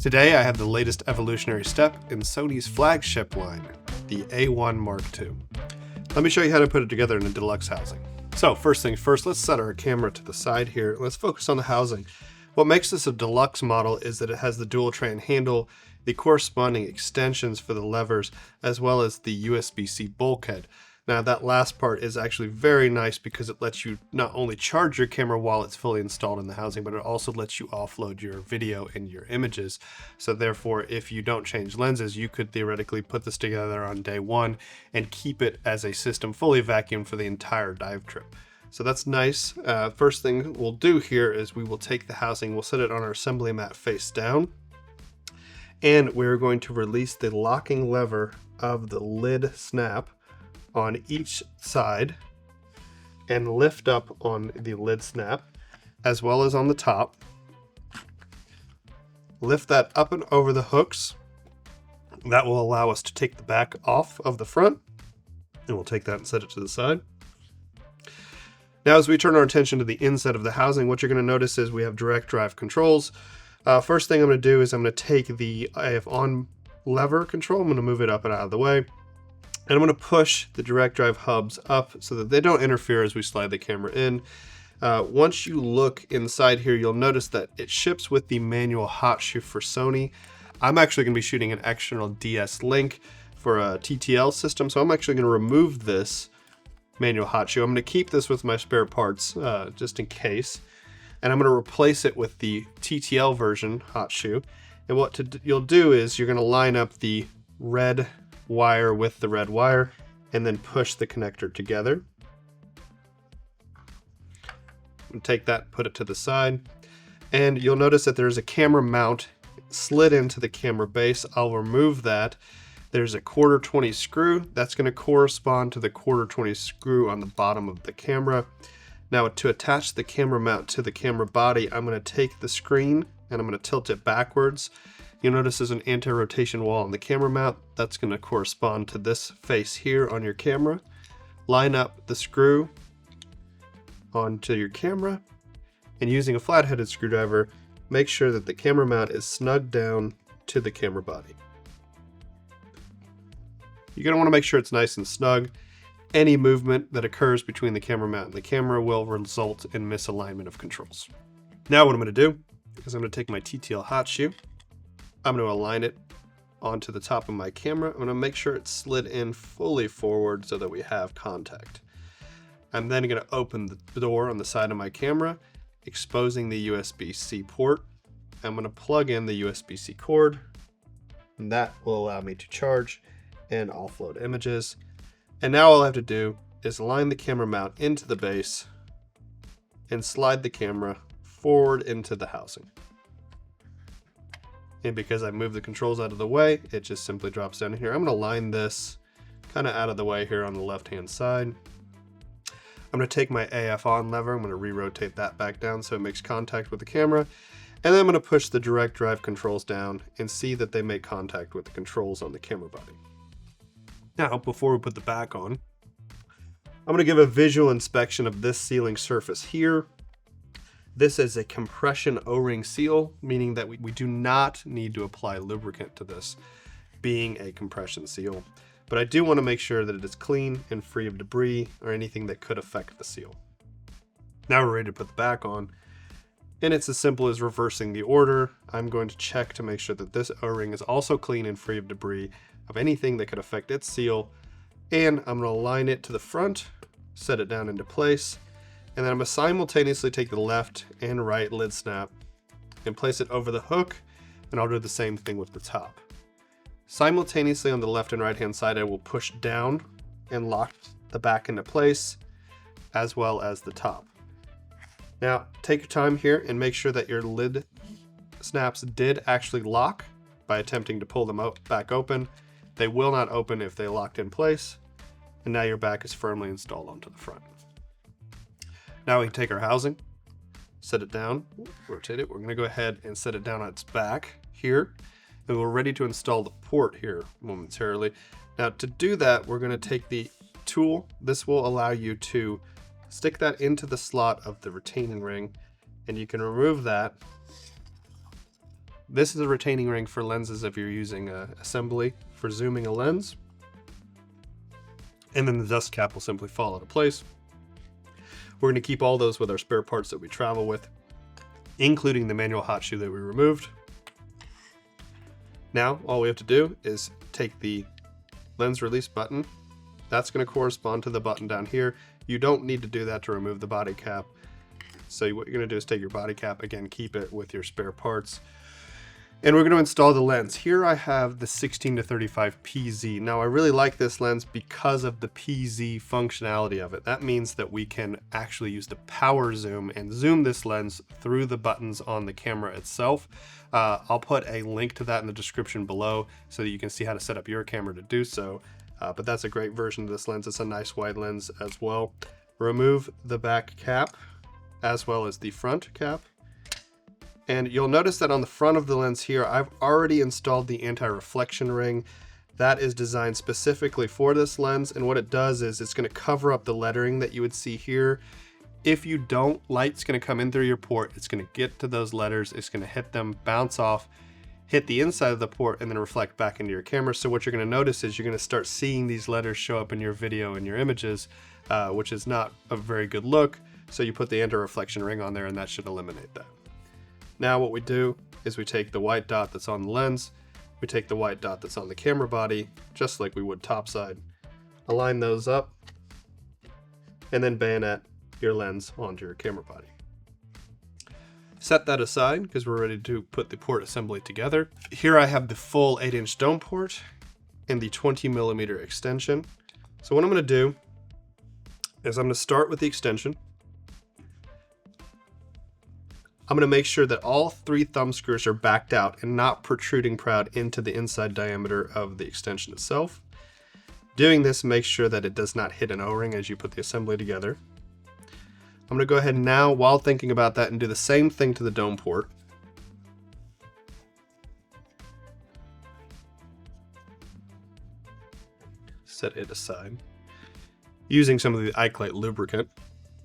Today I have the latest evolutionary step in Sony's flagship line, the A1 Mark II. Let me show you how to put it together in a deluxe housing. So first things first, let's set our camera to the side here. Let's focus on the housing. What makes this a deluxe model is that it has the dual tray handle, the corresponding extensions for the levers, as well as the USB-C bulkhead. Now that last part is actually very nice because it lets you not only charge your camera while it's fully installed in the housing, but it also lets you offload your video and your images. So therefore, if you don't change lenses, you could theoretically put this together on day one and keep it as a system fully vacuumed for the entire dive trip. So that's nice. First thing we'll do here is we will take the housing, we'll set it on our assembly mat face down, and we're going to release the locking lever of the lid snap on each side and lift up on the lid snap as well as on the top. Lift that up and over the hooks. That will allow us to take the back off of the front, and we'll take that and set it to the side. Now as we turn our attention to the inside of the housing, what you're going to notice is we have direct drive controls. First thing I'm going to do is I'm going to take the IF on lever control, I'm going to move it up and out of the way. And I'm going to push the direct drive hubs up so that they don't interfere as we slide the camera in. Once you look inside here, you'll notice that it ships with the manual hot shoe for Sony. I'm actually going to be shooting an external DS link for a TTL system, so I'm actually going to remove this manual hot shoe. I'm going to keep this with my spare parts just in case. And I'm going to replace it with the TTL version hot shoe. And what you'll do is you're going to line up the red wire with the red wire and then push the connector together. And take that, put it to the side, and you'll notice that there's a camera mount slid into the camera base. I'll remove that. There's a 1/4-20 screw that's going to correspond to the 1/4-20 screw on the bottom of the camera. Now to attach the camera mount to the camera body, I'm going to take the screen and I'm going to tilt it backwards. You'll notice there's an anti-rotation wall on the camera mount. That's going to correspond to this face here on your camera. Line up the screw onto your camera, and using a flat-headed screwdriver, make sure that the camera mount is snugged down to the camera body. You're going to want to make sure it's nice and snug. Any movement that occurs between the camera mount and the camera will result in misalignment of controls. Now what I'm going to do is I'm going to take my TTL hot shoe. I'm going to align it onto the top of my camera. I'm going to make sure it's slid in fully forward so that we have contact. I'm then going to open the door on the side of my camera, exposing the USB-C port. I'm going to plug in the USB-C cord, and that will allow me to charge and offload images. And now all I have to do is align the camera mount into the base and slide the camera forward into the housing. And because I moved the controls out of the way, it just simply drops down here. I'm going to line this kind of out of the way here on the left-hand side. I'm going to take my AF on lever. I'm going to re-rotate that back down so it makes contact with the camera. And then I'm going to push the direct drive controls down and see that they make contact with the controls on the camera body. Now, before we put the back on, I'm going to give a visual inspection of this sealing surface here. This is a compression O-ring seal, meaning that we do not need to apply lubricant to this, being a compression seal. But I do want to make sure that it is clean and free of debris or anything that could affect the seal. Now we're ready to put the back on, and it's as simple as reversing the order. I'm going to check to make sure that this O-ring is also clean and free of debris of anything that could affect its seal, and I'm going to align it to the front, set it down into place, and then I'm going to simultaneously take the left and right lid snap and place it over the hook, and I'll do the same thing with the top. Simultaneously on the left and right hand side, I will push down and lock the back into place, as well as the top. Now take your time here and make sure that your lid snaps did actually lock by attempting to pull them back open. They will not open if they locked in place, and now your back is firmly installed onto the front. Now we can take our housing, set it down, rotate it. We're going to go ahead and set it down on its back here, and we're ready to install the port here momentarily. Now to do that, we're going to take the tool. This will allow you to stick that into the slot of the retaining ring, and you can remove that This is a retaining ring for lenses if you're using an assembly for zooming a lens. And then the dust cap will simply fall into place. We're going to keep all those with our spare parts that we travel with, including the manual hot shoe that we removed. Now, all we have to do is take the lens release button. That's going to correspond to the button down here. You don't need to do that to remove the body cap. So what you're going to do is take your body cap, again, keep it with your spare parts. And we're going to install the lens. Here I have the 16-35 PZ. Now I really like this lens because of the PZ functionality of it. That means that we can actually use the power zoom and zoom this lens through the buttons on the camera itself. I'll put a link to that in the description below so that you can see how to set up your camera to do so. But that's a great version of this lens. It's a nice wide lens as well. Remove the back cap as well as the front cap. And you'll notice that on the front of the lens here, I've already installed the anti-reflection ring. That is designed specifically for this lens, and what it does is it's going to cover up the lettering that you would see here. If you don't, light's going to come in through your port, it's going to get to those letters, it's going to hit them, bounce off, hit the inside of the port, and then reflect back into your camera. So what you're going to notice is you're going to start seeing these letters show up in your video and your images, which is not a very good look. So you put the anti-reflection ring on there, and that should eliminate that. Now what we do is we take the white dot that's on the lens, we take the white dot that's on the camera body, just like we would topside, align those up, and then bayonet your lens onto your camera body. Set that aside because we're ready to put the port assembly together. Here I have the full 8-inch dome port and the 20mm extension. So what I'm going to do is I'm going to start with the extension. I'm going to make sure that all 3 thumb screws are backed out and not protruding proud into the inside diameter of the extension itself. Doing this makes sure that it does not hit an O-ring as you put the assembly together. I'm going to go ahead now, while thinking about that, and do the same thing to the dome port. Set it aside. Using some of the Ikelite lubricant.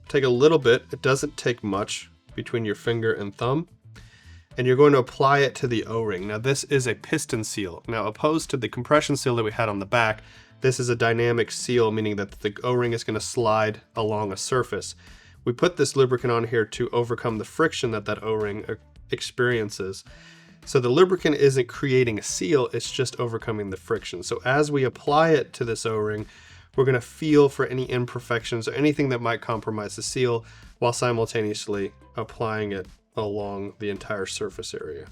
Take a little bit, it doesn't take much, between your finger and thumb, and you're going to apply it to the O-ring. Now this is a piston seal. Now opposed to the compression seal that we had on the back, this is a dynamic seal, meaning that the O-ring is going to slide along a surface. We put this lubricant on here to overcome the friction that that O-ring experiences. So the lubricant isn't creating a seal, it's just overcoming the friction. So as we apply it to this O-ring, we're going to feel for any imperfections or anything that might compromise the seal while simultaneously applying it along the entire surface area.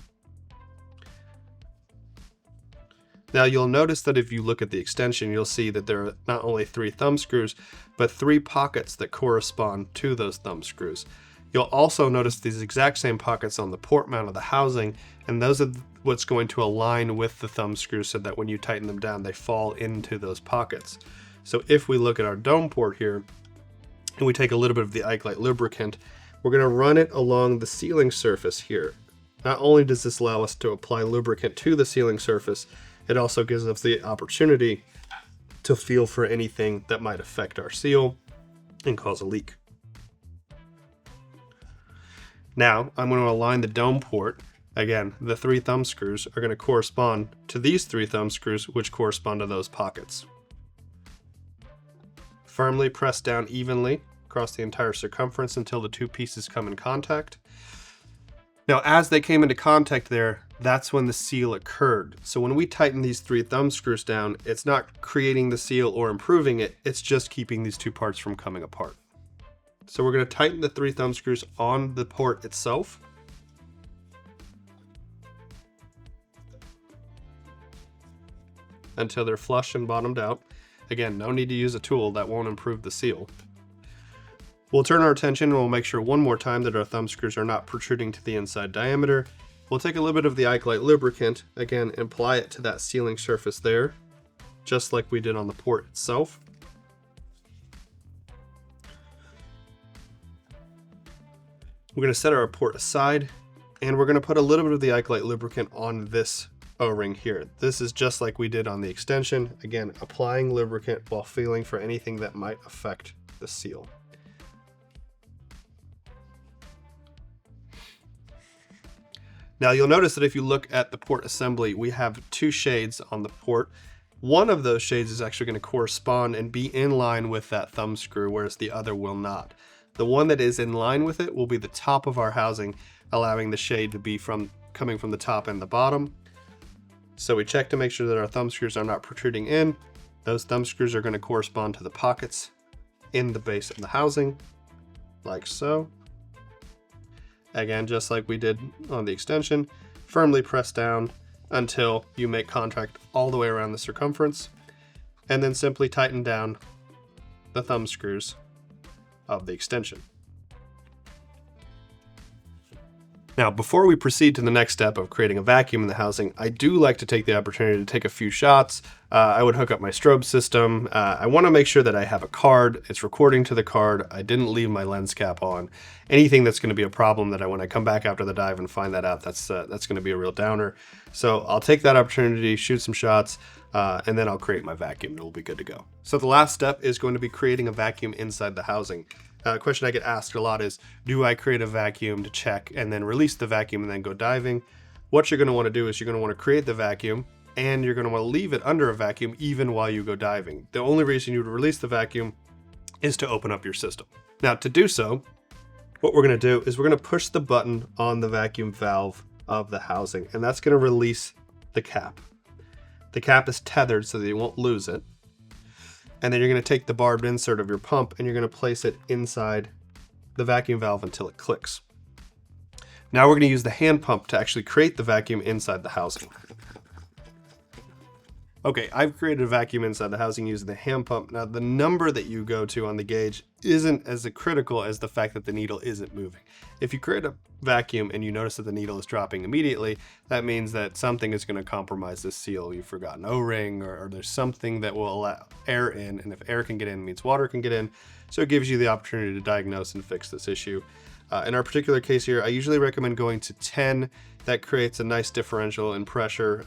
Now you'll notice that if you look at the extension, you'll see that there are not only 3 thumb screws, but 3 pockets that correspond to those thumb screws. You'll also notice these exact same pockets on the port mount of the housing, and those are what's going to align with the thumb screws so that when you tighten them down, they fall into those pockets. So if we look at our dome port here, and we take a little bit of the Ikelite lubricant, we're going to run it along the sealing surface here. Not only does this allow us to apply lubricant to the sealing surface, it also gives us the opportunity to feel for anything that might affect our seal and cause a leak. Now I'm going to align the dome port. Again, the 3 thumb screws are going to correspond to these 3 thumb screws, which correspond to those pockets. Firmly press down evenly across the entire circumference until the 2 pieces come in contact. Now as they came into contact there, that's when the seal occurred. So when we tighten these 3 thumb screws down, it's not creating the seal or improving it, it's just keeping these 2 parts from coming apart. So we're going to tighten the 3 thumb screws on the port itself. Until they're flush and bottomed out. Again, no need to use a tool, that won't improve the seal. We'll turn our attention and we'll make sure one more time that our thumb screws are not protruding to the inside diameter. We'll take a little bit of the Ikelite lubricant, again, and apply it to that sealing surface there, just like we did on the port itself. We're going to set our port aside, and we're going to put a little bit of the Ikelite lubricant on this O-ring here. This is just like we did on the extension. Again, applying lubricant while feeling for anything that might affect the seal. Now you'll notice that if you look at the port assembly, we have two shades on the port. One of those shades is actually going to correspond and be in line with that thumb screw, whereas the other will not. The one that is in line with it will be the top of our housing, allowing the shade to be coming from the top and the bottom. So we check to make sure that our thumb screws are not protruding in. Those thumb screws are going to correspond to the pockets in the base of the housing, like so. Again, just like we did on the extension, firmly press down until you make contact all the way around the circumference, and then simply tighten down the thumb screws of the extension. Now, before we proceed to the next step of creating a vacuum in the housing, I do like to take the opportunity to take a few shots. I would hook up my strobe system. I want to make sure that I have a card. It's recording to the card. I didn't leave my lens cap on. Anything that's going to be a problem that when I come back after the dive and find that out, that's going to be a real downer. So I'll take that opportunity, shoot some shots, and then I'll create my vacuum and we'll be good to go. So the last step is going to be creating a vacuum inside the housing. A question I get asked a lot is, do I create a vacuum to check and then release the vacuum and then go diving? What you're going to want to do is you're going to want to create the vacuum and you're going to want to leave it under a vacuum even while you go diving. The only reason you would release the vacuum is to open up your system. Now, to do so, what we're going to do is we're going to push the button on the vacuum valve of the housing, and that's going to release the cap. The cap is tethered so that you won't lose it. And then you're going to take the barbed insert of your pump and you're going to place it inside the vacuum valve until it clicks. Now we're going to use the hand pump to actually create the vacuum inside the housing. Okay, I've created a vacuum inside the housing using the hand pump. Now the number that you go to on the gauge isn't as critical as the fact that the needle isn't moving. If you create a vacuum and you notice that the needle is dropping immediately, that means that something is going to compromise this seal. You've forgotten an O-ring, or there's something that will allow air in, and if air can get in, it means water can get in. So it gives you the opportunity to diagnose and fix this issue. In our particular case here, I usually recommend going to 10. That creates a nice differential in pressure.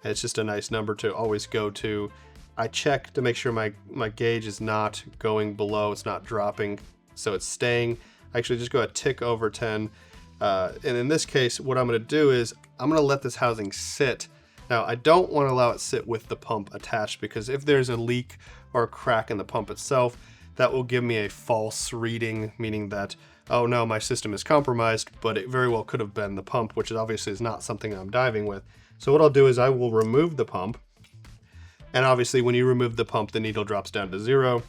It's just a nice number to always go to. I check to make sure my gauge is not going below, it's not dropping, so it's staying. I actually just go a tick over 10. And in this case, what I'm going to do is I'm going to let this housing sit. Now, I don't want to allow it sit with the pump attached, because if there's a leak or a crack in the pump itself, that will give me a false reading, meaning that, oh no, my system is compromised, but it very well could have been the pump, which obviously is not something I'm diving with. So what I'll do is I will remove the pump, and obviously when you remove the pump, the needle drops down to 0.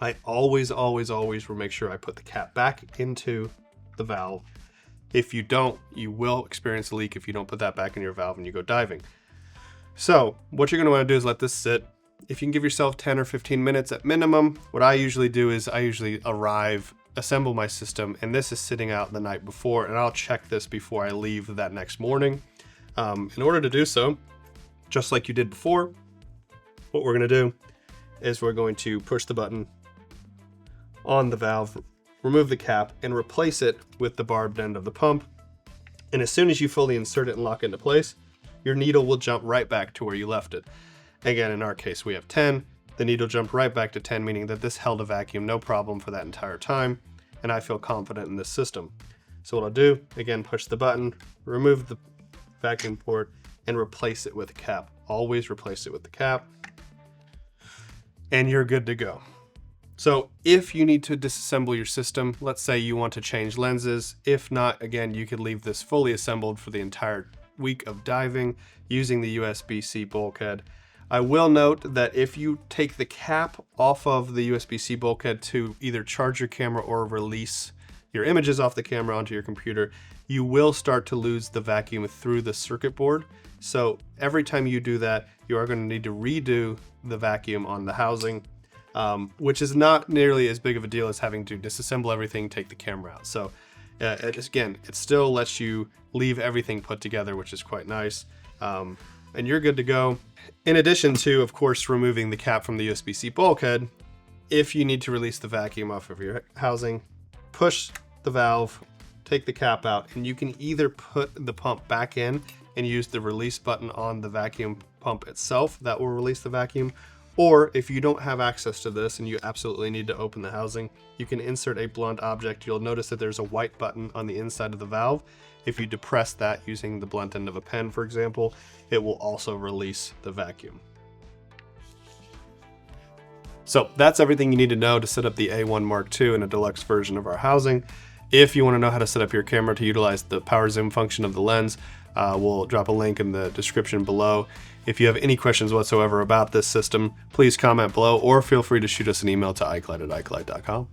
I always will make sure I put the cap back into the valve. If you don't, you will experience a leak if you don't put that back in your valve and you go diving. So what you're going to want to do is let this sit. If you can give yourself 10 or 15 minutes at minimum, what I usually do is I usually arrive, assemble my system, and this is sitting out the night before, and I'll check this before I leave that next morning. In order to do so, just like you did before, what we're going to do is we're going to push the button on the valve, remove the cap, and replace it with the barbed end of the pump. And as soon as you fully insert it and lock into place, your needle will jump right back to where you left it. Again, in our case, we have 10. The needle jumped right back to 10, meaning that this held a vacuum no problem for that entire time, and I feel confident in this system. So what I'll do, again, push the button, remove the vacuum port, and replace it with a cap. Always replace it with the cap, and you're good to go. So if you need to disassemble your system, let's say you want to change lenses. If not, again, you could leave this fully assembled for the entire week of diving using the USB-C bulkhead. I will note that if you take the cap off of the USB-C bulkhead to either charge your camera or release your images off the camera onto your computer, you will start to lose the vacuum through the circuit board. So every time you do that, you are going to need to redo the vacuum on the housing, which is not nearly as big of a deal as having to disassemble everything, take the camera out. So again, it still lets you leave everything put together, which is quite nice. And you're good to go. In addition to, of course, removing the cap from the USB-C bulkhead, if you need to release the vacuum off of your housing, push the valve, take the cap out, and you can either put the pump back in and use the release button on the vacuum pump itself. That will release the vacuum. Or if you don't have access to this and you absolutely need to open the housing, you can insert a blunt object. You'll notice that there's a white button on the inside of the valve, if you depress that using the blunt end of a pen, for example, it will also release the vacuum. So that's everything you need to know to set up the A1 Mark II in a deluxe version of our housing. If you want to know how to set up your camera to utilize the power zoom function of the lens, we'll drop a link in the description below. If you have any questions whatsoever about this system, please comment below or feel free to shoot us an email to ikelite@ikelite.com.